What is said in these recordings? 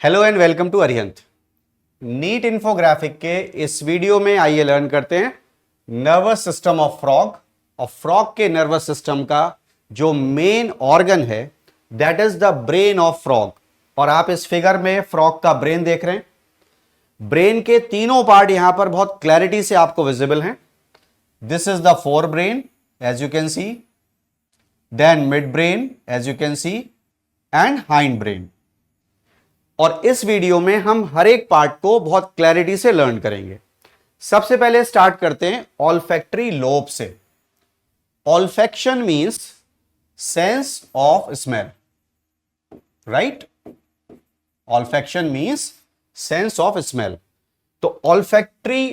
Hello and welcome to Arihant. NEET infographic के इस video में आइए लर्न करते हैं नर्वस सिस्टम ऑफ फ्रॉग। और फ्रॉग के नर्वस सिस्टम का जो मेन ऑर्गन है that is the brain of frog. और आप इस फिगर में फ्रॉग का ब्रेन देख रहे हैं। ब्रेन के तीनों पार्ट यहां पर बहुत क्लैरिटी से आपको विजिबल हैं। This is the fore brain as you can see, then mid brain as you can see, and hind brain. और इस वीडियो में हम हर एक पार्ट को बहुत क्लैरिटी से लर्न करेंगे। सबसे पहले स्टार्ट करते हैं ऑल्फैक्टरी लोब से। Olfaction means sense of smell, right? Olfaction means sense of smell. तो ऑल्फैक्टरी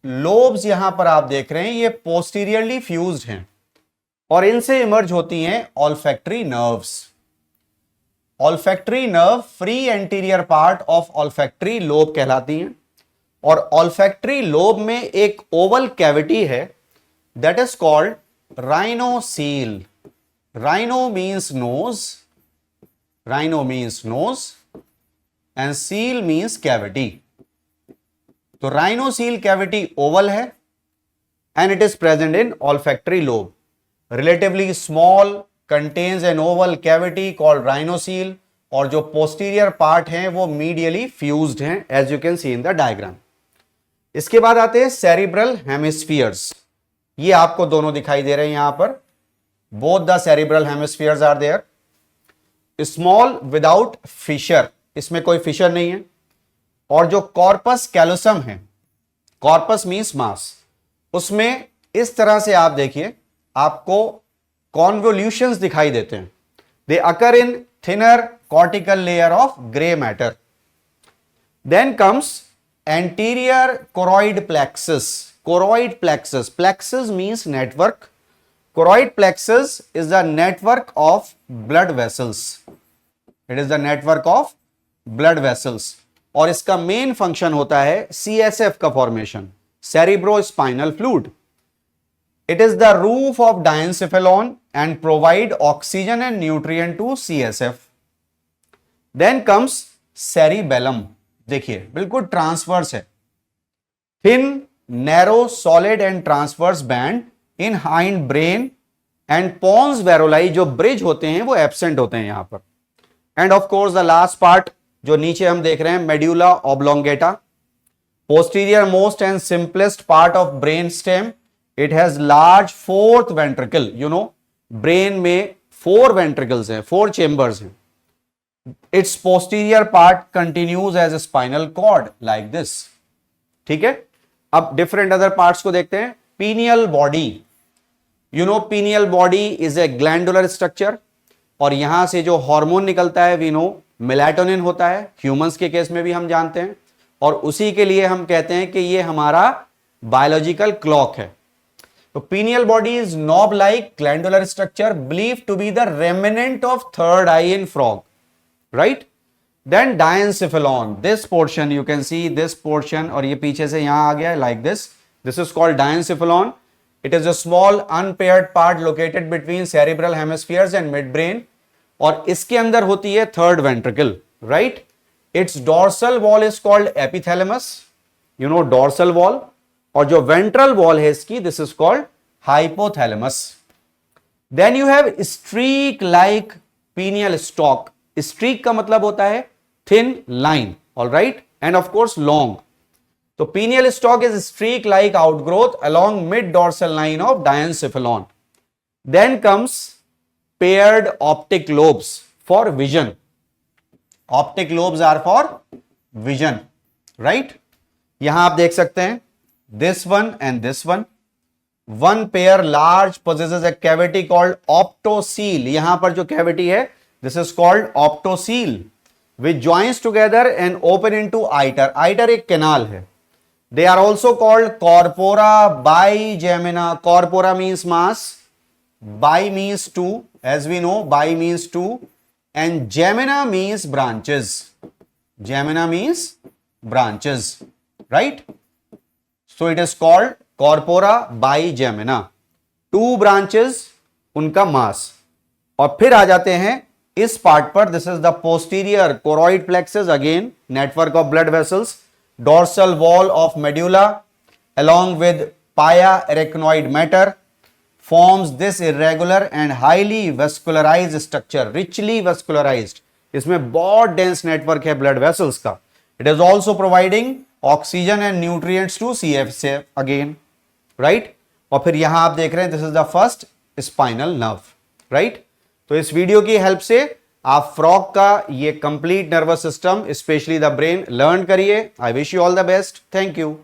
लोब्स यहां पर आप देख रहे हैं, ये पोस्टीरियरली फ्यूज्ड हैं और इनसे इमर्ज होती हैं olfactory nerves. Olfactory nerve free anterior part of olfactory lobe कहलाती हैं। और ऑल्फैक्टरी लोब में एक ओवल कैविटी है that is called rhinocoel. Rhino means nose, rhino means nose and coel means cavity. तो राइनोसील कैविटी ओवल है and it is present in olfactory lobe. Relatively small, contains an oval cavity called rhinocele, और जो posterior part हैं वो medially fused हैं as you can see in the diagram. इसके बाद आते हैं सेरिब्रल हेमिस्फीयर्स। ये आपको दोनों दिखाई दे रहे हैं यहां पर। Both the cerebral hemispheres are there. Small without fissure, इसमें कोई फिशर नहीं है। और जो कॉर्पस कैलोसम है, कॉर्पस मींस मास, उसमें इस तरह से आप देखिए आपको कॉन्वोल्यूशंस दिखाई देते हैं। They occur in thinner cortical layer of grey matter. Then comes anterior choroid plexus. Choroid plexus, plexus means network. Choroid plexus is the network of blood vessels. It is the network of blood vessels और इसका main function होता है CSF का formation, cerebrospinal fluid. It is the roof of diencephalon and provide oxygen and nutrient to CSF. Then comes cerebellum. देखिए बिल्कुल transverse है। Thin, narrow, solid and transverse band in hind brain and pons varoli जो bridge होते हैं वो absent होते हैं यहां पर। And of course the last part जो नीचे हम देख रहे हैं medulla oblongata, posterior most and simplest part of brain stem. It has large fourth ventricle. You know, brain में 4 ventricles हैं, 4 chambers हैं. Its posterior part continues as a spinal cord like this. ठीक है? अब different other parts को देखते हैं. Pineal body. You know, pineal body is a glandular structure. और यहां से जो हार्मोन निकलता है we know मेलाटोनिन होता है, ह्यूमंस के केस में भी हम जानते हैं। और उसी के लिए हम कहते हैं कि ये हमारा बायोलॉजिकल क्लॉक है। तो pineal body is knob-like glandular structure believed to be the remnant of third eye in frog, right? Then diencephalon, this portion you can see this portion, और ये पीछे से यहाँ आ गया like this. This is called diencephalon. It is a small unpaired part located between cerebral hemispheres and midbrain. और इसके अंदर होती है third ventricle, right? Its dorsal wall is called epithalamus. You know dorsal wall. और जो ventral wall है इसकी this is called hypothalamus. Then you have streak like pineal stalk. Streak का मतलब होता है thin line, alright, and of course long. तो pineal stalk is streak like outgrowth along mid dorsal line of diencephalon. Then comes paired optic lobes for vision. Optic lobes are for vision, right? यहां आप देख सकते हैं this one and this one. One pair large possesses a cavity called optocele. यहां पर जो cavity है this is called optocele which joins together and open into iter. Iter एक canal है. They are also called corpora bigemina. Corpora means mass, bi means two, as we know bi means two, and gemina means branches. Gemina means branches, right? So it is called corpora bigemina. 2 branches, उनका मास। और फिर आ जाते हैं इस part पर this is the posterior choroid plexus, again network of blood vessels, dorsal wall of medulla along with pia arachnoid matter forms this irregular and highly vascularized structure, richly vascularized. इसमें बहुत dense network है blood vessels का. It is also providing oxygen and nutrients to CSF again, right? और फिर यहां आप देख रहे हैं this is the first spinal nerve, right? तो इस वीडियो की हेल्प से आप फ्रॉग का ये complete nervous system specially the brain learn करिए. I wish you all the best. Thank you.